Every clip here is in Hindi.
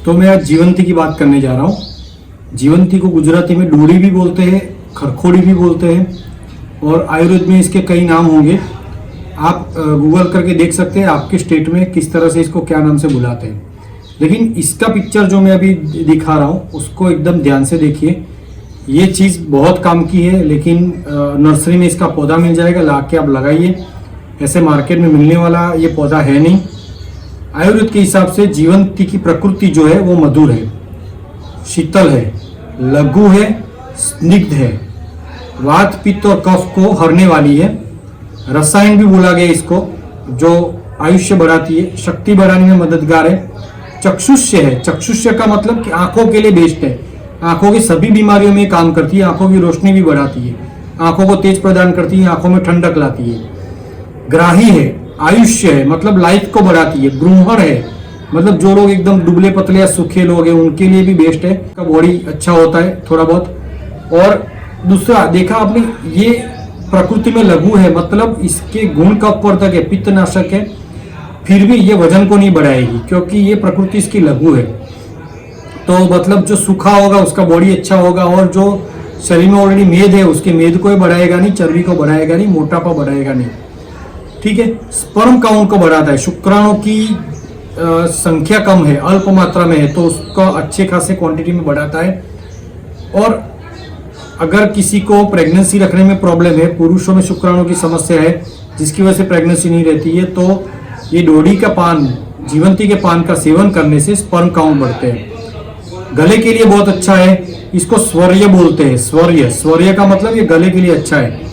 तो मैं आज जीवंती की बात करने जा रहा हूँ। जीवंती को गुजराती में डोड़ी भी बोलते हैं, खरखोड़ी भी बोलते हैं और आयुर्वेद में इसके कई नाम होंगे। आप गूगल करके देख सकते हैं आपके स्टेट में किस तरह से इसको क्या नाम से बुलाते हैं। लेकिन इसका पिक्चर जो मैं अभी दिखा रहा हूँ उसको एकदम ध्यान से देखिए। ये चीज़ बहुत काम की है, लेकिन नर्सरी में इसका पौधा मिल जाएगा, ला के आप लगाइए। ऐसे मार्केट में मिलने वाला ये पौधा है नहीं। आयुर्वेद के हिसाब से जीवंती की प्रकृति जो है वो मधुर है, शीतल है, लघु है, स्निग्ध है, वात पित्त और कफ को हरने वाली है। रसायन भी बोला गया इसको, जो आयुष्य बढ़ाती है, शक्ति बढ़ाने में मददगार है। चक्षुष्य है, चक्षुष्य का मतलब कि आंखों के लिए बेस्ट है। आंखों की सभी बीमारियों में काम करती है, आंखों की रोशनी भी बढ़ाती है, आंखों को तेज प्रदान करती है, आंखों में ठंडक लाती है। ग्राही है, आयुष्य है मतलब लाइफ को बढ़ाती है। ब्रूहण है मतलब जो लोग एकदम दुबले पतले या सूखे लोग हैं उनके लिए भी बेस्ट है, का बॉडी अच्छा होता है थोड़ा बहुत। और दूसरा देखा आपने, ये प्रकृति में लघु है मतलब इसके गुण कफवर्धक है, पित्तनाशक है, फिर भी ये वजन को नहीं बढ़ाएगी क्योंकि ये प्रकृति इसकी लघु है। तो मतलब जो सूखा होगा उसका बॉडी अच्छा होगा, और जो शरीर में ऑलरेडी मेद है उसके मेद को ही बढ़ाएगा नहीं, चर्बी को बढ़ाएगा नहीं, मोटापा बढ़ाएगा नहीं। ठीक है। स्पर्म काउंट को बढ़ाता है, शुक्राणु की संख्या कम है, अल्प मात्रा में है तो उसको अच्छे खासे क्वांटिटी में बढ़ाता है। और अगर किसी को प्रेगनेंसी रखने में प्रॉब्लम है, पुरुषों में शुक्राणु की समस्या है जिसकी वजह से प्रेगनेंसी नहीं रहती है, तो ये डोडी का पान, जीवंती के पान का सेवन करने से स्पर्म काउंट बढ़ते हैं। गले के लिए बहुत अच्छा है, इसको स्वर्य बोलते हैं। स्वर्य, स्वर्य का मतलब ये गले के लिए अच्छा है।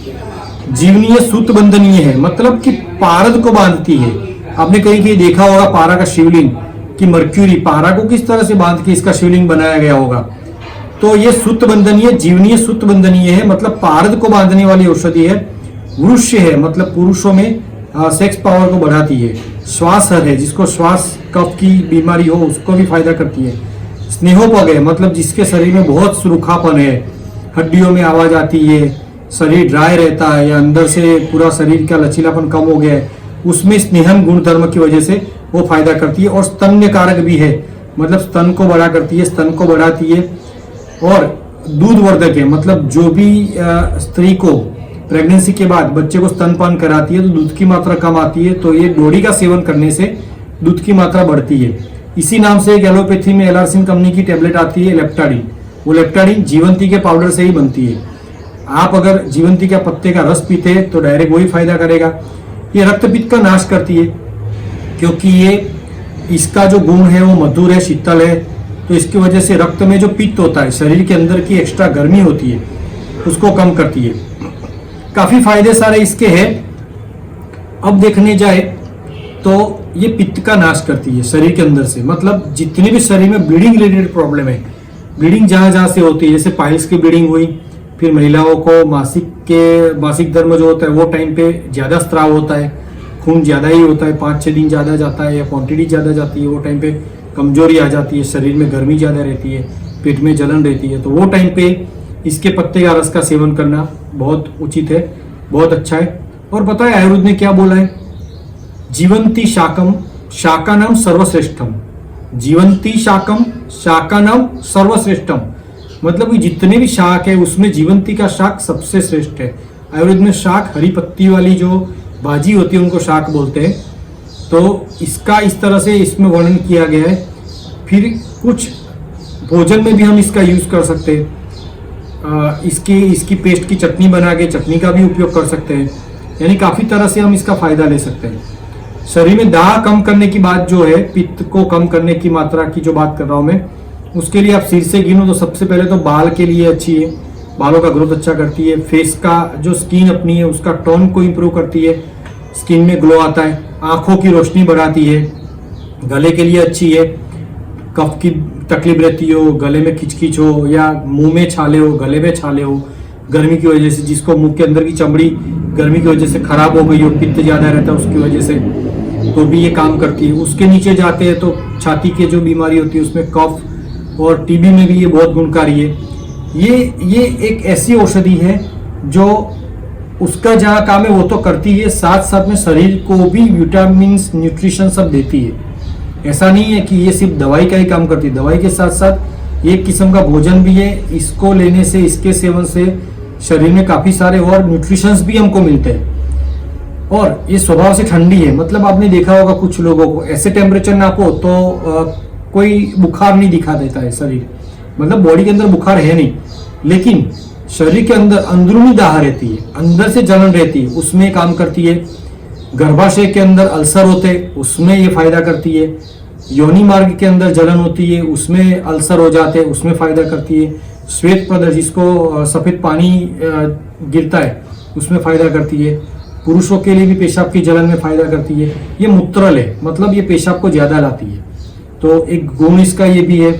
जीवनीय सूत बंधनीय है मतलब कि पारद को बांधती है। आपने कहीं कहीं देखा होगा पारा का शिवलिंग कि मर्क्यूरी पारा को किस तरह से बांध के इसका शिवलिंग बनाया गया होगा। तो ये सूत बंधनीय, जीवनीय सूत बंधनीय है मतलब पारद को बांधने वाली औषधि है। वृष्य है मतलब पुरुषों में सेक्स पावर को बढ़ाती है। श्वास है, जिसको श्वास कफ की बीमारी हो उसको भी फायदा करती है। स्नेहोपग है मतलब जिसके शरीर में बहुत सुरुखापन है, हड्डियों में आवाज आती है, शरीर ड्राई रहता है या अंदर से पूरा शरीर का लचीलापन कम हो गया है, उसमें स्नेहन गुण धर्म की वजह से वो फायदा करती है। और स्तन्य कारक भी है मतलब स्तन को बड़ा करती है, स्तन को बढ़ाती है। और दूध वर्धक है मतलब जो भी स्त्री को प्रेगनेंसी के बाद बच्चे को स्तनपान कराती है तो दूध की मात्रा कम आती है, तो ये डोडी का सेवन करने से दूध की मात्रा बढ़ती है। इसी नाम से एक एलोपैथी में एलार्सिन कंपनी की टेबलेट आती है लेप्टाडिन, वो लेप्टाडिन जीवंती के पाउडर से ही बनती है। आप अगर जीवंती का पत्ते का रस पीते हैं तो डायरेक्ट वही फायदा करेगा। ये रक्तपित्त का नाश करती है क्योंकि ये इसका जो गुण है वो मधुर है, शीतल है, तो इसकी वजह से रक्त में जो पित्त होता है, शरीर के अंदर की एक्स्ट्रा गर्मी होती है, उसको कम करती है। काफी फायदे सारे इसके हैं। अब देखने जाए तो ये पित्त का नाश करती है शरीर के अंदर से, मतलब जितनी भी शरीर में ब्लीडिंग रिलेटेड प्रॉब्लम है, ब्लीडिंग जहां जहां से होती है, जैसे पाइल्स की ब्लीडिंग हुई, फिर महिलाओं को मासिक धर्म जो होता है वो टाइम पे ज्यादा स्त्राव होता है, खून ज्यादा ही होता है, 5-6 दिन ज्यादा जाता है या क्वांटिटी ज्यादा जाती है, वो टाइम पे कमजोरी आ जाती है, शरीर में गर्मी ज्यादा रहती है, पेट में जलन रहती है, तो वो टाइम पे इसके पत्ते का रस का सेवन करना बहुत उचित है, बहुत अच्छा है। और पता है आयुर्वेद ने क्या बोला है? जीवंती शाकम शाकानाम सर्वश्रेष्ठम, जीवंती शाकम शाकानाम सर्वश्रेष्ठम मतलब कि जितने भी शाक है उसमें जीवंती का शाक सबसे श्रेष्ठ है। आयुर्वेद में शाक, हरी पत्ती वाली जो भाजी होती है उनको शाक बोलते हैं, तो इसका इस तरह से इसमें वर्णन किया गया है। फिर कुछ भोजन में भी हम इसका यूज कर सकते हैं, इसकी पेस्ट की चटनी बना के चटनी का भी उपयोग कर सकते हैं, यानी काफी तरह से हम इसका फायदा ले सकते हैं। शरीर में दाह कम करने की बात जो है, पित्त को कम करने की मात्रा की जो बात कर रहा हूं मैं, उसके लिए आप सिर से गिनो तो सबसे पहले तो बाल के लिए अच्छी है, बालों का ग्रोथ अच्छा करती है। फेस का जो स्किन अपनी है उसका टोन को इंप्रूव करती है, स्किन में ग्लो आता है। आंखों की रोशनी बढ़ाती है, गले के लिए अच्छी है, कफ की तकलीफ रहती हो, गले में खिचखिच हो या मुंह में छाले हो, गले में छाले हो गर्मी की वजह से, जिसको मुंह के अंदर की चमड़ी गर्मी की वजह से खराब हो गई हो, पित्त ज्यादा रहता है उसकी वजह से, तो भी ये काम करती है। उसके नीचे जाते हैं तो छाती की जो बीमारी होती है उसमें कफ, और टीबी में भी ये बहुत गुणकारी है। ये एक ऐसी औषधि है जो उसका जहाँ काम है वो तो करती है, साथ साथ में शरीर को भी विटामिन न्यूट्रिशन सब देती है। ऐसा नहीं है कि ये सिर्फ दवाई का ही काम करती है, दवाई के साथ साथ एक किस्म का भोजन भी है। इसको लेने से, इसके सेवन से शरीर में काफी सारे और न्यूट्रिशंस भी हमको मिलते हैं। और ये स्वभाव से ठंडी है, मतलब आपने देखा होगा कुछ लोगों को ऐसे टेम्परेचर नापो तो कोई बुखार नहीं दिखा देता है शरीर, मतलब बॉडी के अंदर बुखार है नहीं, लेकिन शरीर के अंदर अंदरूनी दाह रहती है, अंदर से जलन रहती है, उसमें काम करती है। गर्भाशय के अंदर अल्सर होते हैं, उसमें ये फायदा करती है। योनि मार्ग के अंदर जलन होती है, उसमें अल्सर हो जाते हैं, उसमें फायदा करती है। श्वेत प्रदर, जिसको सफेद पानी गिरता है, उसमें फायदा करती है। पुरुषों के लिए भी पेशाब की जलन में फायदा करती है। ये मूत्रल है, मतलब ये पेशाब को ज्यादा लाती है, तो एक गुण इसका ये भी है।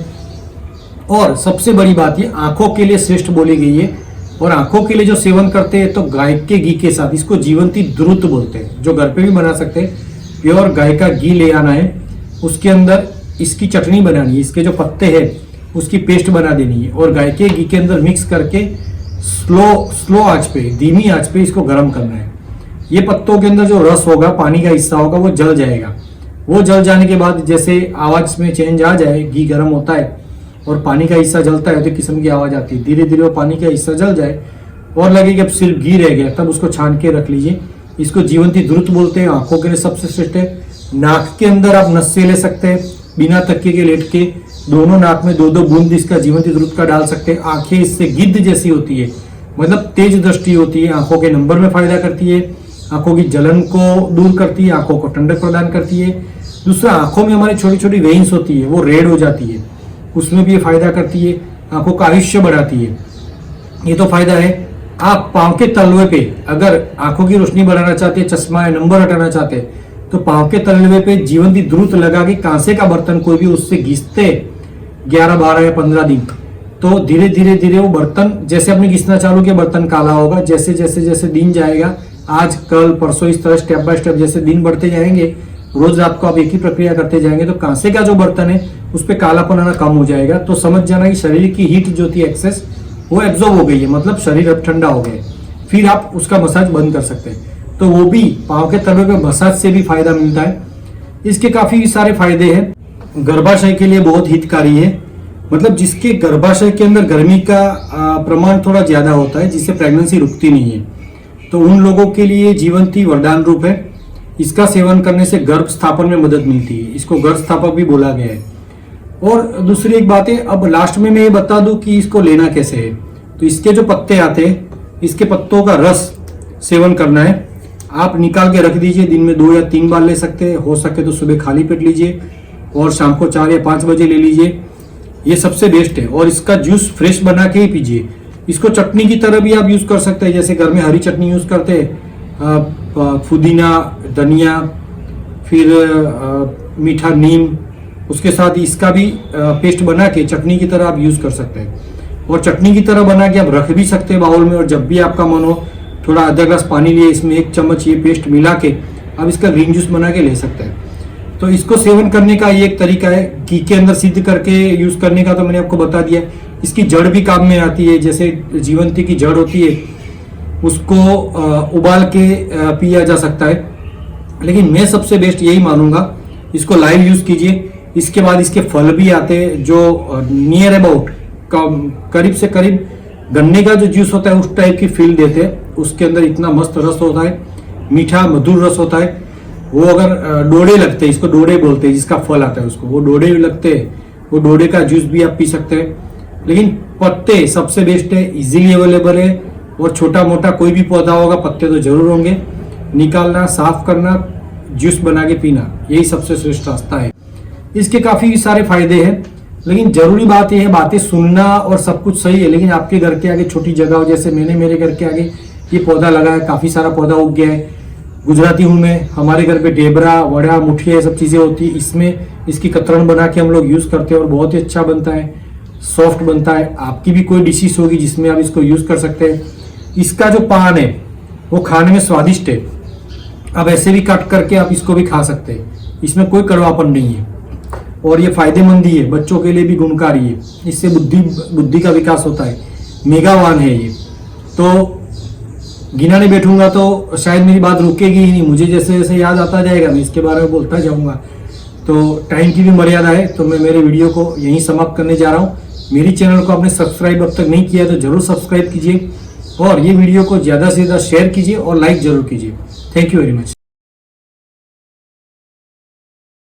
और सबसे बड़ी बात, ये आंखों के लिए श्रेष्ठ बोली गई है। और आंखों के लिए जो सेवन करते हैं तो गाय के घी के साथ, इसको जीवंती द्रुत बोलते हैं, जो घर पे भी बना सकते हैं। प्योर गाय का घी ले आना है, उसके अंदर इसकी चटनी बनानी है, इसके जो पत्ते हैं उसकी पेस्ट बना देनी है, और गाय के घी के अंदर मिक्स करके स्लो आंच पे, धीमी आंच पे इसको गर्म करना है। ये पत्तों के अंदर जो रस होगा, पानी का हिस्सा होगा, वो जल जाएगा। वो जल जाने के बाद जैसे आवाज में चेंज आ जाए, घी गर्म होता है और पानी का हिस्सा जलता है तो किस्म की आवाज आती है। धीरे धीरे वो पानी का हिस्सा जल जाए और लगे कि अब सिर्फ घी रह गया, तब उसको छान के रख लीजिए। इसको जीवंती द्रुत बोलते हैं। आंखों के लिए सबसे श्रेष्ठ है। नाक के अंदर आप नस्से ले सकते हैं, बिना तकिए के लेट के दोनों नाक में 2-2 बूंद इसका जीवंती द्रुत का डाल सकते हैं। आंखें इससे गिद्ध जैसी होती है, मतलब तेज दृष्टि होती है। आंखों के नंबर में फायदा करती है, आंखों की जलन को दूर करती है, आंखों को ठंडक प्रदान करती है। दूसरा, आंखों में हमारी छोटी छोटी वेन्स होती है, वो रेड हो जाती है, उसमें भी ये फायदा करती है। आंखों का आयुष्य बढ़ाती है, ये तो फायदा है। आप पांव के तलवे पे अगर आंखों की रोशनी बढ़ाना चाहते हैं, चश्मा या नंबर हटाना चाहते हैं, तो पांव के तलवे पे जीवंती द्रुत लगा के कांसे का बर्तन कोई भी उससे घिसते 11, 12 या 15 दिन, तो धीरे धीरे धीरे वो बर्तन, जैसे आपने घिसना चालू किया बर्तन काला होगा। जैसे जैसे जैसे दिन जाएगा, आज कल परसों, इस तरह स्टेप बाय स्टेप जैसे दिन बढ़ते जाएंगे, रोज रात को आप एक ही प्रक्रिया करते जाएंगे, तो कांसे का जो बर्तन है उस पर कालापन आना कम हो जाएगा। तो समझ जाना कि शरीर की हीट जो थी एक्सेस, वो एब्जॉर्ब हो गई है, मतलब शरीर अब ठंडा हो गया। फिर आप उसका मसाज बंद कर सकते हैं, तो वो भी पांव के तलवे पे मसाज से भी फायदा मिलता है। इसके काफी सारे फायदे हैं। गर्भाशय के लिए बहुत हितकारी है, मतलब जिसके गर्भाशय के अंदर गर्मी का प्रमाण थोड़ा ज्यादा होता है, जिससे प्रेगनेंसी रुकती नहीं है, तो उन लोगों के लिए जीवंती वरदान रूप है। इसका सेवन करने से गर्भ स्थापन में मदद मिलती है, इसको गर्भ स्थापक भी बोला गया है। और दूसरी एक बात है, अब लास्ट में मैं ये बता दूं कि इसको लेना कैसे है। तो इसके जो पत्ते आते हैं, इसके पत्तों का रस सेवन करना है। आप निकाल के रख दीजिए, दिन में 2 या 3 बार ले सकते हैं, हो सके तो सुबह खाली पेट लीजिए और शाम को 4 या 5 बजे ले लीजिए, ये सबसे बेस्ट है। और इसका जूस फ्रेश बना के ही पीजिए। इसको चटनी की तरह भी आप यूज कर सकते हैं, जैसे घर में हरी चटनी यूज करते हैं, पुदीना, धनिया, फिर मीठा नीम, उसके साथ इसका भी पेस्ट बना के चटनी की तरह आप यूज कर सकते हैं। और चटनी की तरह बना के आप रख भी सकते हैं बाउल में, और जब भी आपका मन हो थोड़ा आधा ग्लास पानी लिए, इसमें 1 चम्मच ये पेस्ट मिला के आप इसका ग्रीन जूस बना के ले सकते हैं। तो इसको सेवन करने का ये एक तरीका है। घी के अंदर सिद्ध करके यूज करने का तो मैंने आपको बता दिया। इसकी जड़ भी काम में आती है, जैसे जीवंती की जड़ होती है, उसको उबाल के पिया जा सकता है। लेकिन मैं सबसे बेस्ट यही मानूंगा, इसको लाइव यूज कीजिए। इसके बाद इसके फल भी आते हैं जो नियर अबाउट करीब से करीब गन्ने का जो जूस होता है उस टाइप की फील देते हैं। उसके अंदर इतना मस्त रस होता है, मीठा मधुर रस होता है। वो अगर डोडे लगते हैं, इसको डोडे बोलते हैं, जिसका फल आता है उसको, वो डोडे लगते हैं, वो डोडे का जूस भी आप पी सकते हैं। लेकिन पत्ते सबसे बेस्ट है, इजीली अवेलेबल है। और छोटा मोटा कोई भी पौधा होगा, पत्ते तो जरूर होंगे। निकालना, साफ करना, जूस बना के पीना, यही सबसे श्रेष्ठ रास्ता है। इसके काफी सारे फायदे हैं, लेकिन जरूरी बात यह है, बातें सुनना और सब कुछ सही है, लेकिन आपके घर के आगे छोटी जगह हो, जैसे मैंने मेरे घर के आगे ये पौधा लगा है, काफी सारा पौधा उग गया है। गुजराती हूँ मैं, हमारे घर पे ढेबरा, वड़ा, मुठिया, ये सब चीजें होती है। इसमें इसकी कतरन बना के हम लोग यूज करते हैं और बहुत ही अच्छा बनता है, सॉफ्ट बनता है। आपकी भी कोई डिशेस होगी जिसमें आप इसको यूज कर सकते हैं। इसका जो पान है वो खाने में स्वादिष्ट है, आप ऐसे भी काट करके आप इसको भी खा सकते हैं, इसमें कोई कड़वापन नहीं है। और ये फायदेमंद ही है, बच्चों के लिए भी गुणकारी है, इससे बुद्धि का विकास होता है, मेगावान है ये। तो गिनाने बैठूंगा तो शायद मेरी बात रुकेगी ही नहीं, मुझे जैसे जैसे याद आता जाएगा मैं इसके बारे में बोलता जाऊंगा। तो टाइम की भी मर्यादा है, तो मैं मेरे वीडियो को यहीं समाप्त करने जा रहा हूँ। मेरी चैनल को आपने सब्सक्राइब अब तक नहीं किया तो जरूर सब्सक्राइब कीजिए और ये वीडियो को ज़्यादा से ज़्यादा शेयर कीजिए और लाइक जरूर कीजिए। Thank you very much.